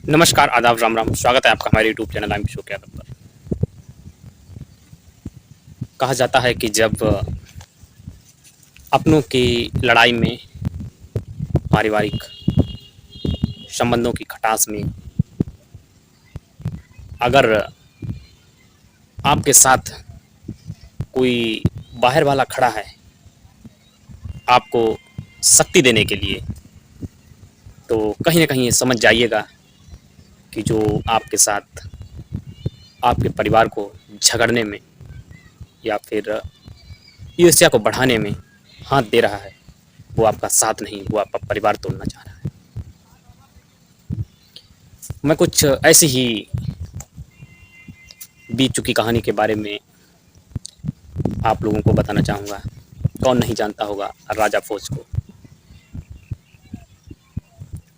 नमस्कार, आदाब, राम राम। स्वागत है आपका हमारे यूट्यूब चैनल आइम शो के पर। कहा जाता है कि जब अपनों की लड़ाई में, पारिवारिक संबंधों की खटास में, अगर आपके साथ कोई बाहर वाला खड़ा है आपको शक्ति देने के लिए, तो कहीं ना कहीं ये समझ जाइएगा कि जो आपके साथ आपके परिवार को झगड़ने में या फिर ईर्ष्या को बढ़ाने में हाथ दे रहा है, वो आपका साथ नहीं, वो आपका परिवार तोड़ना चाह रहा है। मैं कुछ ऐसी ही बीत चुकी कहानी के बारे में आप लोगों को बताना चाहूँगा। कौन नहीं जानता होगा राजा भोज को।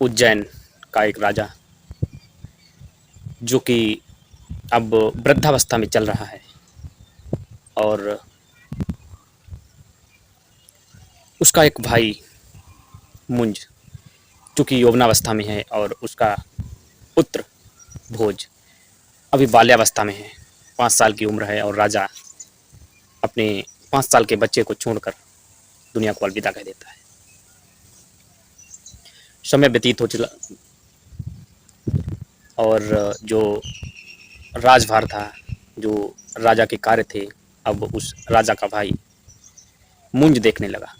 उज्जैन का एक राजा जो कि अब वृद्धावस्था में चल रहा है और उसका एक भाई मुंज जो कि यौवनावस्था में है और उसका पुत्र भोज अभी बाल्यावस्था में है। 5 साल की उम्र है और राजा अपने 5 साल के बच्चे को छोड़कर दुनिया को अलविदा कह देता है। समय व्यतीत हो चला और जो राजभार था, जो राजा के कार्य थे, अब उस राजा का भाई मुंज देखने लगा।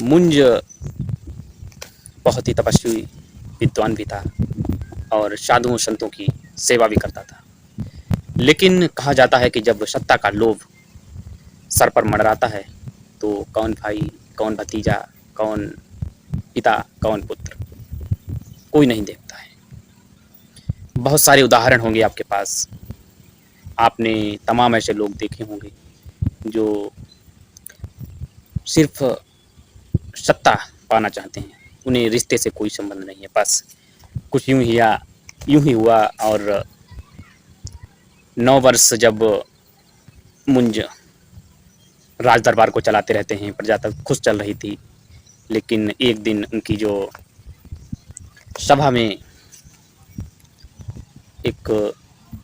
मुंज बहुत ही तपस्वी विद्वान भी था और साधुओं संतों की सेवा भी करता था। लेकिन कहा जाता है कि जब सत्ता का लोभ सर पर मंडराता है तो कौन भाई, कौन भतीजा, कौन पिता, कौन पुत्र, कोई नहीं देखता है। बहुत सारे उदाहरण होंगे आपके पास। आपने तमाम ऐसे लोग देखे होंगे जो सिर्फ सत्ता पाना चाहते हैं, उन्हें रिश्ते से कोई संबंध नहीं है। बस कुछ यूं ही हुआ और 9 वर्ष जब मुंज राज दरबार को चलाते रहते हैं, प्रजा तक खुश चल रही थी। लेकिन एक दिन उनकी जो सभा में एक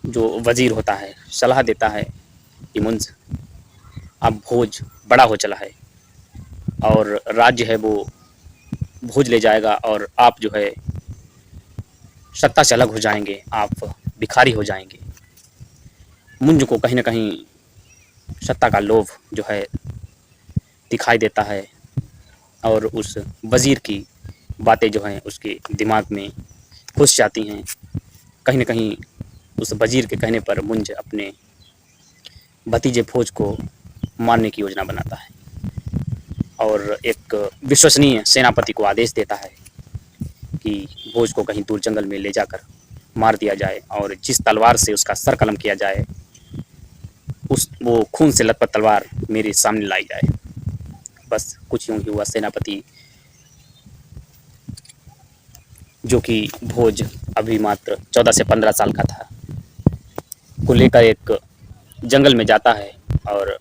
जो वजीर होता है सलाह देता है कि मुंज, अब भोज बड़ा हो चला है और राज्य है वो भोज ले जाएगा और आप जो है सत्ता से अलग हो जाएंगे, आप भिखारी हो जाएंगे। मुंज को कहीं ना कहीं सत्ता का लोभ जो है दिखाई देता है और उस वजीर की बातें जो हैं उसके दिमाग में घुस जाती हैं। कहीं ना कहीं उस वजीर के कहने पर मुंज अपने भतीजे भोज को मारने की योजना बनाता है और एक विश्वसनीय सेनापति को आदेश देता है कि भोज को कहीं दूर जंगल में ले जाकर मार दिया जाए और जिस तलवार से उसका सर कलम किया जाए उस वो खून से लथपथ तलवार मेरे सामने लाई जाए। बस कुछ यूं ही हुआ। सेनापति जो कि भोज अभी मात्र 14 से 15 साल का था को लेकर एक जंगल में जाता है और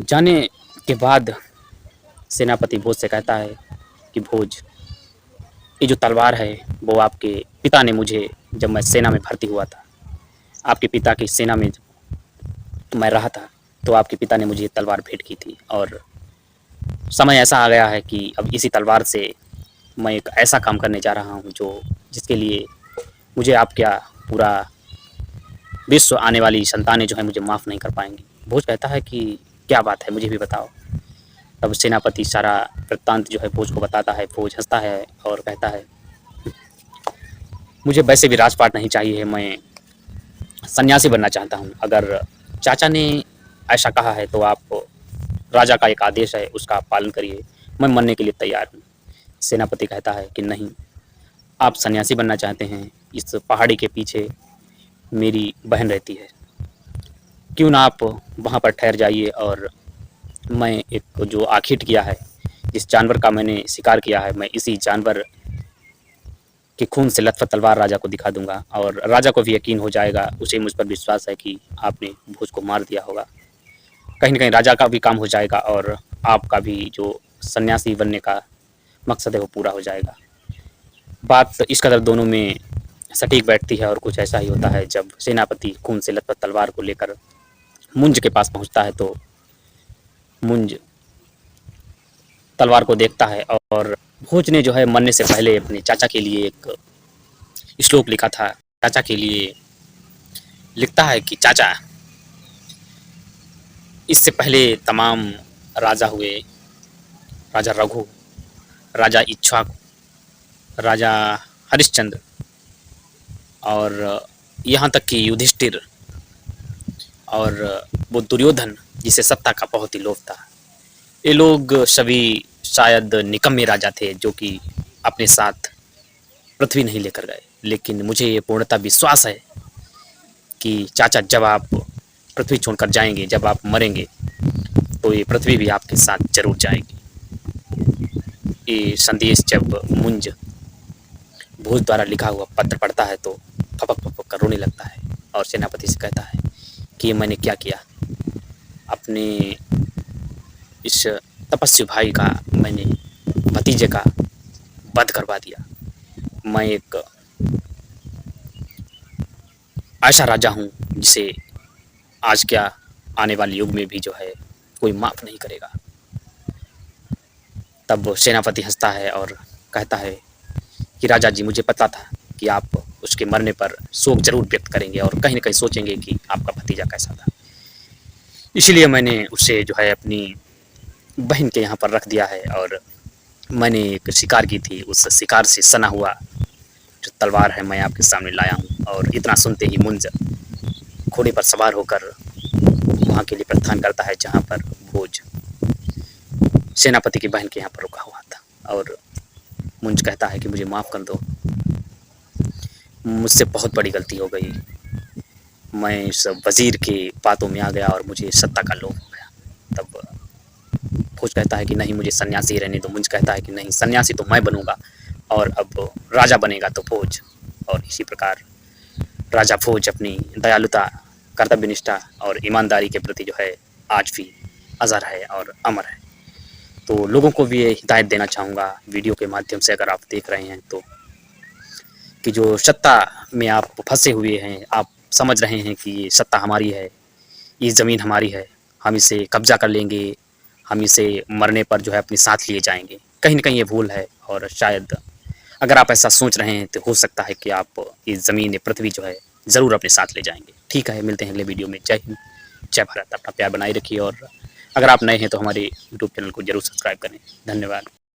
जाने के बाद सेनापति भोज से कहता है कि भोज, ये जो तलवार है वो आपके पिता ने मुझे, जब मैं सेना में भर्ती हुआ था, आपके पिता की सेना में मैं रहा था, तो आपके पिता ने मुझे तलवार भेंट की थी और समय ऐसा आ गया है कि अब इसी तलवार से मैं एक ऐसा काम करने जा रहा हूँ जो जिसके लिए मुझे आप क्या, पूरा विश्व, आने वाली संतानें जो है मुझे माफ़ नहीं कर पाएंगी। भोज कहता है कि क्या बात है, मुझे भी बताओ। तब सेनापति सारा वृत्तांत जो है भोज को बताता है। भोज हंसता है और कहता है, मुझे वैसे भी राजपाट नहीं चाहिए, मैं सन्यासी बनना चाहता हूँ। अगर चाचा ने ऐसा कहा है तो आप, राजा का एक आदेश है उसका आप पालन करिए, मैं मरने के लिए तैयार हूँ। सेनापति कहता है कि नहीं, आप सन्यासी बनना चाहते हैं, इस पहाड़ी के पीछे मेरी बहन रहती है, क्यों ना आप वहाँ पर ठहर जाइए और मैं एक जो आखिट किया है, जिस जानवर का मैंने शिकार किया है, मैं इसी जानवर के खून से लथपथ तलवार राजा को दिखा दूंगा और राजा को भी यकीन हो जाएगा, उसे मुझ पर विश्वास है कि आपने भोज को मार दिया होगा। कहीं ना कहीं राजा का भी काम हो जाएगा और आपका भी जो सन्यासी बनने का मकसद है वो पूरा हो जाएगा। बात इस कदर दोनों में सटीक बैठती है और कुछ ऐसा ही होता है जब सेनापति खून से लथपथ तलवार को लेकर मुंज के पास पहुंचता है तो मुंज तलवार को देखता है और भोज ने जो है मरने से पहले अपने चाचा के लिए एक श्लोक लिखा था। चाचा के लिए लिखता है कि चाचा, इससे पहले तमाम राजा हुए, राजा रघु, राजा इक्ष्वाकु, राजा हरिश्चंद्र और यहाँ तक कि युधिष्ठिर और वो दुर्योधन जिसे सत्ता का बहुत ही लोभ था, ये लोग सभी शायद निकम्मे राजा थे जो कि अपने साथ पृथ्वी नहीं लेकर गए। लेकिन मुझे ये पूर्णतः विश्वास है कि चाचा, जब आप पृथ्वी छोड़कर जाएंगे, जब आप मरेंगे, तो ये पृथ्वी भी आपके साथ जरूर जाएगी। ये संदेश जब मुंज भोज द्वारा लिखा हुआ पत्र पढ़ता है तो फपक फपक कर रोने लगता है और सेनापति से कहता है कि ये मैंने क्या किया, अपने इस तपस्वी भाई का, मैंने भतीजे का वध करवा दिया। मैं एक ऐसा राजा हूँ जिसे आज क्या आने वाले युग में भी जो है कोई माफ़ नहीं करेगा। तब सेनापति हंसता है और कहता है कि राजा जी, मुझे पता था कि आप उसके मरने पर शोक जरूर व्यक्त करेंगे और कहीं न कहीं सोचेंगे कि आपका भतीजा कैसा था। इसलिए मैंने उसे जो है अपनी बहन के यहाँ पर रख दिया है और मैंने एक शिकार की थी, उस शिकार से सना हुआ जो तलवार है मैं आपके सामने लाया हूँ। और इतना सुनते ही मुंज घोड़े पर सवार होकर वहाँ के लिए प्रस्थान करता है जहाँ पर भोज सेनापति की बहन के यहाँ पर रुका हुआ था। और मुंज कहता है कि मुझे माफ़ कर दो, मुझसे बहुत बड़ी गलती हो गई, मैं इस वज़ीर के बातों में आ गया और मुझे सत्ता का लोभ हो गया। तब भोज कहता है कि नहीं, मुझे सन्यासी रहने दो। मुंज कहता है कि नहीं, सन्यासी तो मैं बनूंगा और अब राजा बनेगा तो भोज। और इसी प्रकार राजा भोज अपनी दयालुता, कर्तव्यनिष्ठा और ईमानदारी के प्रति जो है आज भी अज़र है और अमर है। तो लोगों को भी ये हिदायत देना चाहूँगा वीडियो के माध्यम से, अगर आप देख रहे हैं तो, कि जो सत्ता में आप फंसे हुए हैं, आप समझ रहे हैं कि ये सत्ता हमारी है, ये ज़मीन हमारी है, हम इसे कब्जा कर लेंगे, हम इसे मरने पर जो है अपने साथ लिए जाएंगे, कहीं ना कहीं ये भूल है। और शायद अगर आप ऐसा सोच रहे हैं तो हो सकता है कि आप ये ज़मीन, ये पृथ्वी जो है ज़रूर अपने साथ ले जाएंगे। ठीक है, मिलते हैं अगले वीडियो में। जय हिंद, जय भारत। अपना प्यार बनाए रखिए और अगर आप नए हैं तो हमारे यूट्यूब चैनल को जरूर सब्सक्राइब करें। धन्यवाद।